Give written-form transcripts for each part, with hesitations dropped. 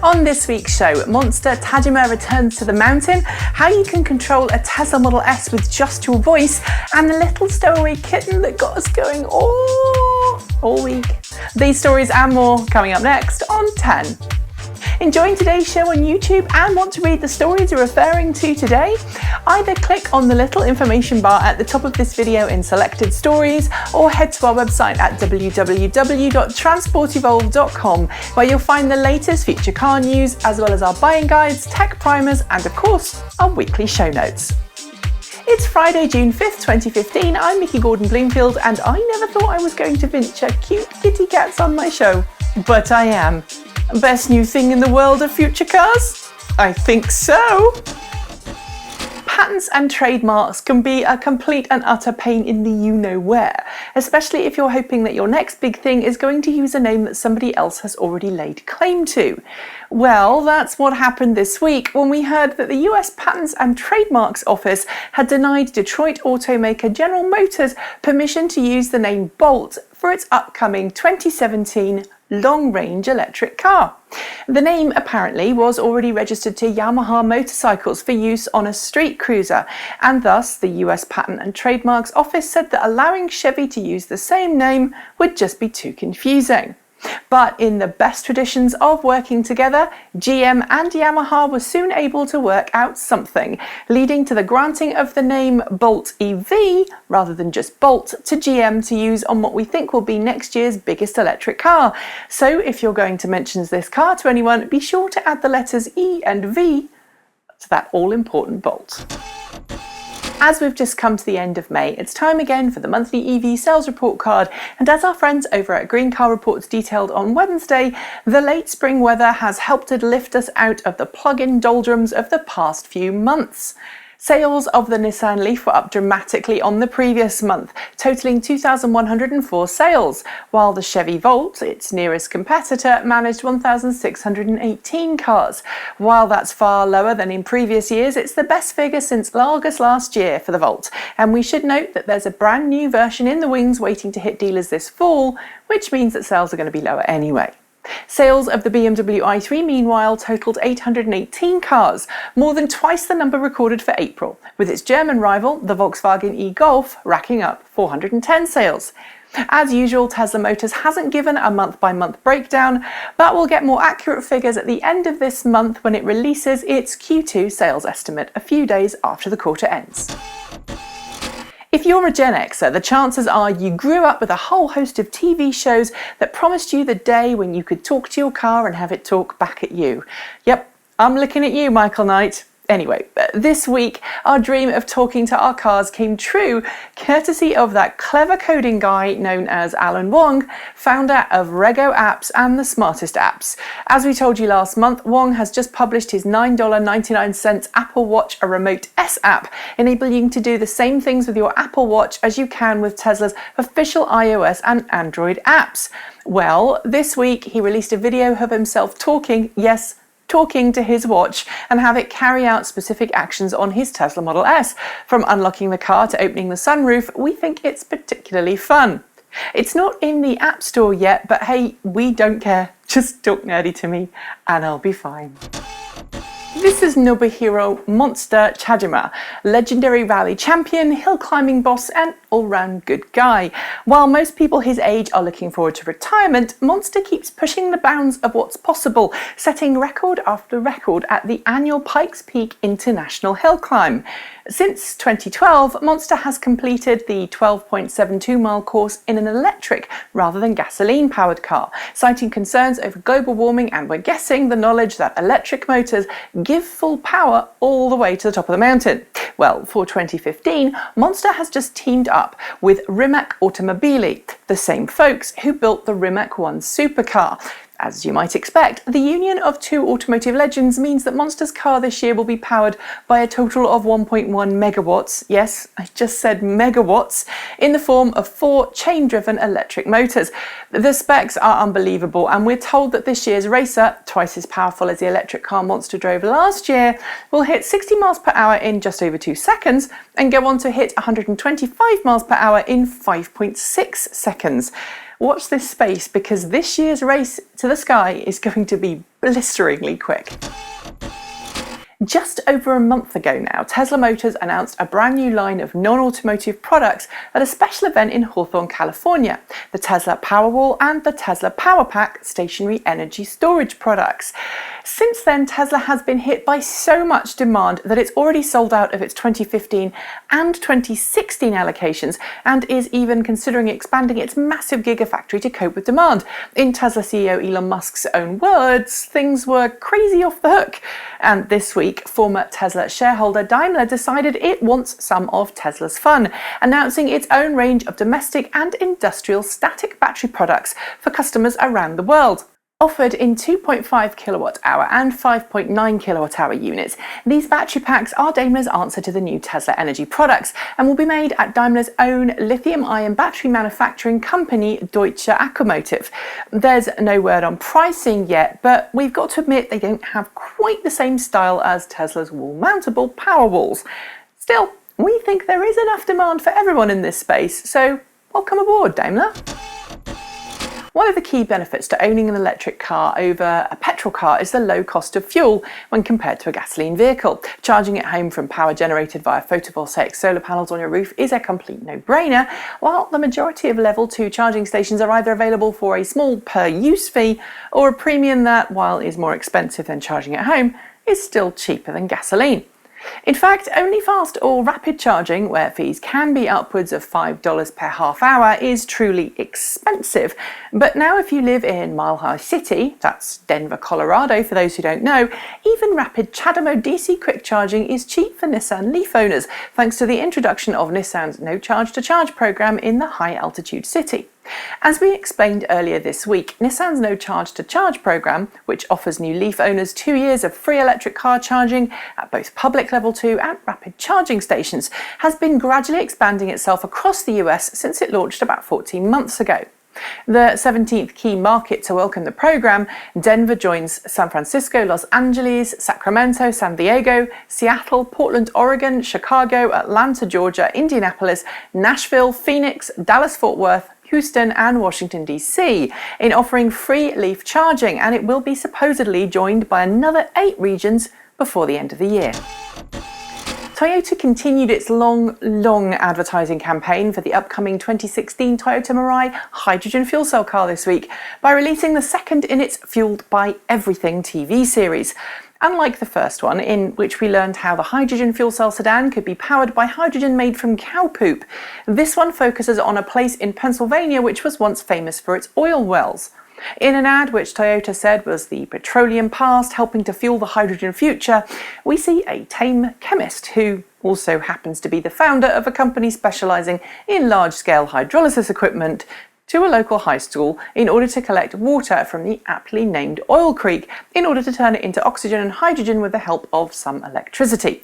On this week's show, Monster Tajima returns to the mountain, how you can control a Tesla Model S with just your voice, and the little stowaway kitten that got us going all week. These stories and more coming up next on 10. Enjoying today's show on YouTube and want to read the stories we're referring to today? Either click on the little information bar at the top of this video in selected stories, or head to our website at www.transportevolve.com, where you'll find the latest future car news, as well as our buying guides, tech primers, and of course, our weekly show notes. It's Friday, June 5th, 2015. I'm Mickey Gordon-Bloomfield, and I never thought I was going to venture cute kitty cats on my show, but I am. Best new thing in the world of future cars? I think so. Patents and trademarks can be a complete and utter pain in the you-know-where, especially if you're hoping that your next big thing is going to use a name that somebody else has already laid claim to. Well, that's what happened this week when we heard that the US Patents and Trademarks Office had denied Detroit automaker General Motors permission to use the name Bolt for its upcoming 2017 long-range electric car. The name apparently was already registered to Yamaha motorcycles for use on a street cruiser, and thus the US Patent and Trademarks Office said that allowing Chevy to use the same name would just be too confusing. But in the best traditions of working together, GM and Yamaha were soon able to work out something, leading to the granting of the name Bolt EV, rather than just Bolt, to GM to use on what we think will be next year's biggest electric car. So if you're going to mention this car to anyone, be sure to add the letters E and V to that all-important Bolt. As we've just come to the end of May, it's time again for the monthly EV sales report card, and as our friends over at Green Car Reports detailed on Wednesday, the late spring weather has helped to lift us out of the plug-in doldrums of the past few months. Sales of the Nissan Leaf were up dramatically on the previous month, totaling 2,104 sales, while the Chevy Volt, its nearest competitor, managed 1,618 cars. While that's far lower than in previous years, it's the best figure since August last year for the Volt, and we should note that there's a brand new version in the wings waiting to hit dealers this fall, which means that sales are going to be lower anyway. Sales of the BMW i3 meanwhile totaled 818 cars, more than twice the number recorded for April, with its German rival, the Volkswagen e-Golf, racking up 410 sales. As usual, Tesla Motors hasn't given a month-by-month breakdown, but we'll get more accurate figures at the end of this month when it releases its Q2 sales estimate a few days after the quarter ends. If you're a Gen Xer, the chances are you grew up with a whole host of TV shows that promised you the day when you could talk to your car and have it talk back at you. Yep, I'm looking at you, Michael Knight. Anyway, this week, our dream of talking to our cars came true, courtesy of that clever coding guy known as Alan Wong, founder of Rego Apps and the Smartest Apps. As we told you last month, Wong has just published his $9.99 Apple Watch a Remote S app, enabling you to do the same things with your Apple Watch as you can with Tesla's official iOS and Android apps. Well, this week he released a video of himself talking to his watch and have it carry out specific actions on his Tesla Model S. From unlocking the car to opening the sunroof, we think it's particularly fun. It's not in the App Store yet, but hey, we don't care. Just talk nerdy to me and I'll be fine. This is Nobuhiro Monster Tajima, legendary rally champion, hill climbing boss, and all-round good guy. While most people his age are looking forward to retirement, Monster keeps pushing the bounds of what's possible, setting record after record at the annual Pikes Peak International Hill Climb. Since 2012, Monster has completed the 12.72-mile course in an electric rather than gasoline-powered car, citing concerns over global warming and, we're guessing, the knowledge that electric motors give full power all the way to the top of the mountain. Well, for 2015, Monster has just teamed up with Rimac Automobili, the same folks who built the Rimac 1 supercar. As you might expect, the union of two automotive legends means that Monster's car this year will be powered by a total of 1.1 megawatts, yes, I just said megawatts, in the form of 4 chain-driven electric motors. The specs are unbelievable, and we're told that this year's racer, twice as powerful as the electric car Monster drove last year, will hit 60 miles per hour in just over 2 seconds and go on to hit 125 miles per hour in 5.6 seconds. Watch this space because this year's race to the sky is going to be blisteringly quick. Just over a month ago now, Tesla Motors announced a brand new line of non-automotive products at a special event in Hawthorne, California, the Tesla Powerwall and the Tesla Powerpack stationary energy storage products. Since then, Tesla has been hit by so much demand that it's already sold out of its 2015 and 2016 allocations and is even considering expanding its massive gigafactory to cope with demand. In Tesla CEO Elon Musk's own words, things were crazy off the hook. And this week, former Tesla shareholder Daimler decided it wants some of Tesla's fun, announcing its own range of domestic and industrial static battery products for customers around the world. Offered in 2.5 kilowatt-hour and 5.9 kilowatt-hour units, these battery packs are Daimler's answer to the new Tesla energy products and will be made at Daimler's own lithium-ion battery manufacturing company, Deutsche Akkumotive. There's no word on pricing yet, but we've got to admit they don't have quite the same style as Tesla's wall-mountable Powerwalls. Still, we think there is enough demand for everyone in this space, so welcome aboard, Daimler. One of the key benefits to owning an electric car over a petrol car is the low cost of fuel when compared to a gasoline vehicle. Charging at home from power generated via photovoltaic solar panels on your roof is a complete no-brainer, while the majority of level 2 charging stations are either available for a small per-use fee or a premium that, while is more expensive than charging at home, is still cheaper than gasoline. In fact, only fast or rapid charging, where fees can be upwards of $5 per half hour, is truly expensive. But now if you live in Mile High City, that's Denver, Colorado for those who don't know, even rapid CHAdeMO DC quick charging is cheap for Nissan Leaf owners, thanks to the introduction of Nissan's No Charge to Charge program in the high altitude city. As we explained earlier this week, Nissan's No Charge to Charge program, which offers new Leaf owners 2 years of free electric car charging at both public level 2 and rapid charging stations, has been gradually expanding itself across the US since it launched about 14 months ago. The 17th key market to welcome the program, Denver joins San Francisco, Los Angeles, Sacramento, San Diego, Seattle, Portland, Oregon, Chicago, Atlanta, Georgia, Indianapolis, Nashville, Phoenix, Dallas-Fort Worth, Houston and Washington DC in offering free Leaf charging, and it will be supposedly joined by another 8 regions before the end of the year. Toyota continued its long advertising campaign for the upcoming 2016 Toyota Mirai hydrogen fuel cell car this week by releasing the second in its Fueled by Everything TV series. Unlike the first one, in which we learned how the hydrogen fuel cell sedan could be powered by hydrogen made from cow poop, this one focuses on a place in Pennsylvania which was once famous for its oil wells. In an ad which Toyota said was the petroleum past helping to fuel the hydrogen future, we see a tame chemist who also happens to be the founder of a company specialising in large-scale hydrolysis equipment to a local high school in order to collect water from the aptly named oil creek in order to turn it into oxygen and hydrogen with the help of some electricity.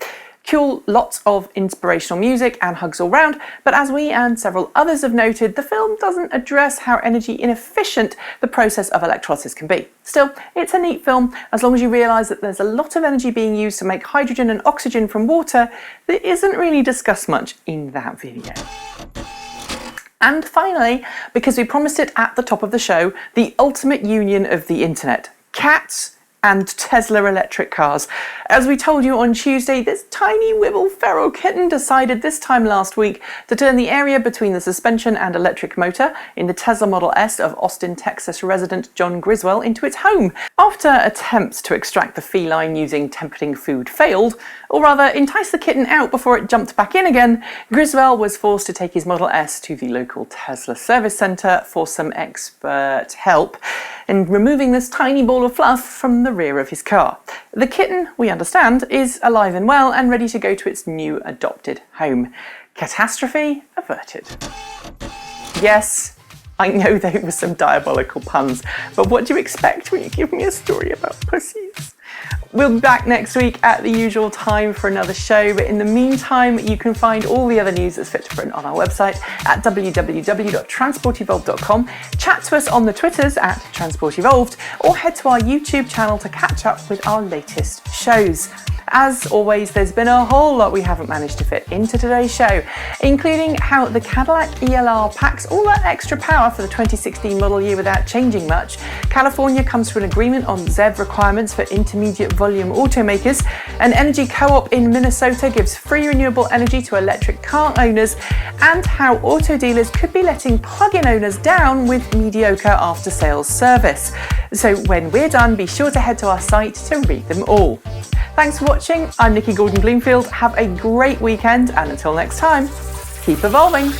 Cool, lots of inspirational music and hugs all round, but as we and several others have noted, the film doesn't address how energy inefficient the process of electrolysis can be. Still, it's a neat film as long as you realise that there's a lot of energy being used to make hydrogen and oxygen from water that isn't really discussed much in that video. And finally, because we promised it at the top of the show, the ultimate union of the internet: cats and Tesla electric cars. As we told you on Tuesday, this tiny Wibble feral kitten decided this time last week to turn the area between the suspension and electric motor in the Tesla Model S of Austin, Texas resident John Griswell into its home. After attempts to extract the feline using tempting food failed, or rather entice the kitten out before it jumped back in again, Griswell was forced to take his Model S to the local Tesla service centre for some expert help in removing this tiny ball of fluff from the rear of his car. The kitten, we understand, is alive and well and ready to go to its new adopted home. Catastrophe averted. Yes, I know there were some diabolical puns, but what do you expect when you give me a story about pussies? We'll be back next week at the usual time for another show, but in the meantime, you can find all the other news that's fit to print on our website at www.transportevolved.com, chat to us on the Twitters at transportevolved, or head to our YouTube channel to catch up with our latest shows. As always, there's been a whole lot we haven't managed to fit into today's show, including how the Cadillac ELR packs all that extra power for the 2016 model year without changing much, California comes to an agreement on ZEV requirements for intermediate volume automakers, an energy co-op in Minnesota gives free renewable energy to electric car owners, and how auto dealers could be letting plug-in owners down with mediocre after-sales service. So when we're done, be sure to head to our site to read them all. Thanks for watching. I'm Nikki Gordon Bloomfield. Have a great weekend, and until next time, keep evolving.